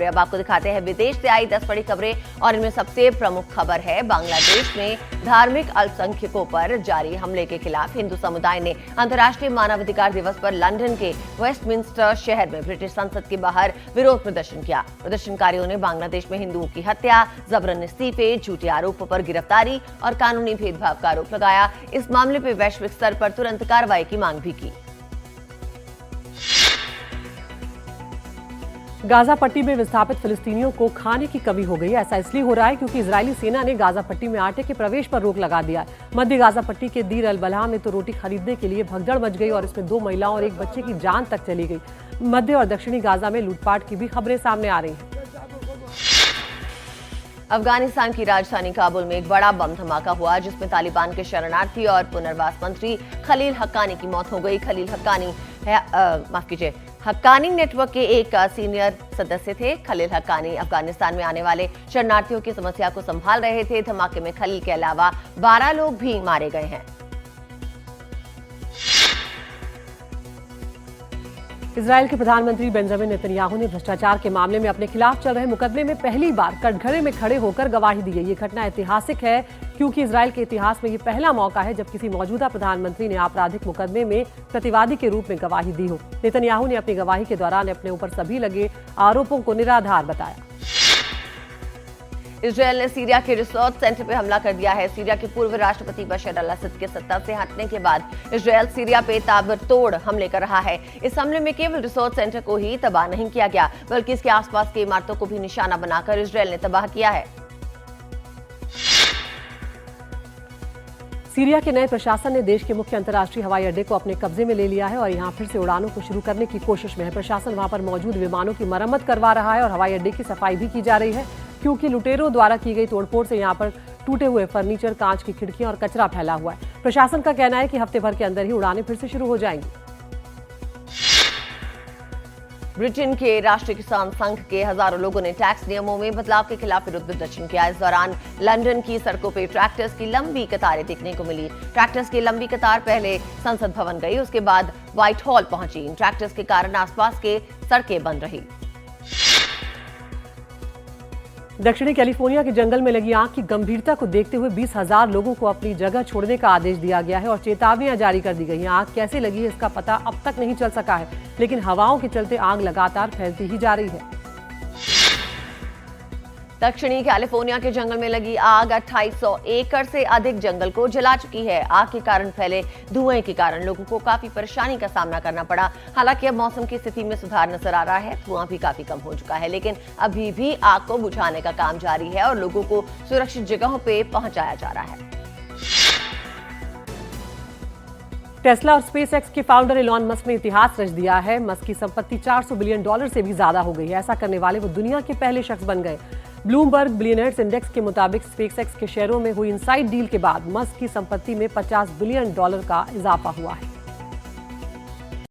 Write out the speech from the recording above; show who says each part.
Speaker 1: अब आपको दिखाते हैं विदेश से आई 10 बड़ी खबरें और इनमें सबसे प्रमुख खबर है बांग्लादेश में धार्मिक अल्पसंख्यकों पर जारी हमले के खिलाफ हिंदू समुदाय ने अंतर्राष्ट्रीय मानवाधिकार दिवस पर लंदन के वेस्टमिंस्टर शहर में ब्रिटिश संसद के बाहर विरोध प्रदर्शन किया। प्रदर्शनकारियों ने बांग्लादेश में हिंदुओं की हत्या, जबरन इस्तीफे, झूठे आरोपों पर गिरफ्तारी और कानूनी भेदभाव का आरोप लगाया। इस मामले पर वैश्विक स्तर पर तुरंत कार्रवाई की मांग भी की।
Speaker 2: गाजा पट्टी में विस्थापित फिलिस्तीनियों को खाने की कमी हो गई है। ऐसा इसलिए हो रहा है क्योंकि इजरायली सेना ने गाजा पट्टी में आटे के प्रवेश पर रोक लगा दिया है। मध्य गाजा पट्टी के दीर अल बलहा में तो रोटी खरीदने के लिए भगदड़ मच गई और इसमें 2 महिलाओं और 1 बच्चे की जान तक चली गई। मध्य और दक्षिणी गाजा में लूटपाट की भी खबरें सामने आ रही हैं।
Speaker 1: अफगानिस्तान की राजधानी काबुल में एक बड़ा बम धमाका हुआ जिसमें तालिबान के शरणार्थी और पुनर्वास मंत्री खलील हक्कानी की मौत हो गई। खलील हक्कानी हक्कानी नेटवर्क के एक सीनियर सदस्य थे। खलील हक्कानी अफगानिस्तान में आने वाले शरणार्थियों की समस्या को संभाल रहे थे। धमाके में खलील के अलावा 12 लोग भी मारे गए हैं।
Speaker 2: इजरायल के प्रधानमंत्री बेंजामिन नेतन्याहू ने भ्रष्टाचार के मामले में अपने खिलाफ चल रहे मुकदमे में पहली बार कटघरे में खड़े होकर गवाही दी है। ये घटना ऐतिहासिक है क्योंकि इजरायल के इतिहास में ये पहला मौका है जब किसी मौजूदा प्रधानमंत्री ने आपराधिक मुकदमे में प्रतिवादी के रूप में गवाही दी हो। नेतन्याहू ने अपनी गवाही के दौरान अपने ऊपर सभी लगे आरोपों को निराधार बताया।
Speaker 1: इजरायल ने सीरिया के रिसोर्ट सेंटर पर हमला कर दिया है। सीरिया के पूर्व राष्ट्रपति बशर अल असद के सत्ता से हटने के बाद इजरायल सीरिया पे ताबड़तोड़ हमले कर रहा है। इस हमले में केवल रिसोर्ट सेंटर को ही तबाह नहीं किया गया बल्कि इसके आसपास की इमारतों को भी निशाना बनाकर इजरायल ने तबाह किया है।
Speaker 2: सीरिया के नए प्रशासन ने देश के मुख्य अंतर्राष्ट्रीय हवाई अड्डे को अपने कब्जे में ले लिया है और यहां फिर से उड़ानों को शुरू करने की कोशिश में है। प्रशासन वहां पर मौजूद विमानों की मरम्मत करवा रहा है और हवाई अड्डे की सफाई भी की जा रही है क्योंकि लुटेरों द्वारा की गई तोड़फोड़ से यहां पर टूटे हुए फर्नीचर, कांच की खिड़कियां और कचरा फैला हुआ है। प्रशासन का कहना है कि हफ्ते भर के अंदर ही उड़ानें फिर से शुरू हो जाएंगी।
Speaker 1: ब्रिटेन के राष्ट्रीय किसान संघ के हजारों लोगों ने टैक्स नियमों में बदलाव के खिलाफ विरोध प्रदर्शन किया। इस दौरान लंदन की सड़कों पर ट्रैक्टर्स की लंबी कतारें देखने को मिली। ट्रैक्टर्स की लंबी कतार पहले संसद भवन गई, उसके बाद व्हाइट हॉल पहुंची। इन ट्रैक्टर्स के कारण आसपास के सड़कें बंद रही।
Speaker 2: दक्षिणी कैलिफोर्निया के जंगल में लगी आग की गंभीरता को देखते हुए 20,000 लोगों को अपनी जगह छोड़ने का आदेश दिया गया है और चेतावनियां जारी कर दी गई हैं। आग कैसे लगी है इसका पता अब तक नहीं चल सका है, लेकिन हवाओं के चलते आग लगातार फैलती ही जा रही है।
Speaker 1: दक्षिणी कैलिफोर्निया के जंगल में लगी आग 2800 एकड़ से अधिक जंगल को जला चुकी है। आग के कारण फैले धुएं के कारण लोगों को काफी परेशानी का सामना करना पड़ा। हालांकि अब मौसम की स्थिति में सुधार नजर आ रहा है। धुआं भी काफी कम हो चुका है, लेकिन अभी भी आग को बुझाने का काम जारी है और लोगों को सुरक्षित जगहों पर पहुंचाया जा रहा है।
Speaker 2: टेस्ला और स्पेसएक्स के फाउंडर इलॉन मस्क ने इतिहास रच दिया है। मस्क की संपत्ति $400 बिलियन से भी ज्यादा हो गई है। ऐसा करने वाले वो दुनिया के पहले शख्स बन गए। ब्लूमबर्ग बिलियनर्स इंडेक्स के मुताबिक स्पेसएक्स के शेयरों में हुई इनसाइड डील के बाद मस्क की संपत्ति में $50 बिलियन का इजाफा हुआ है।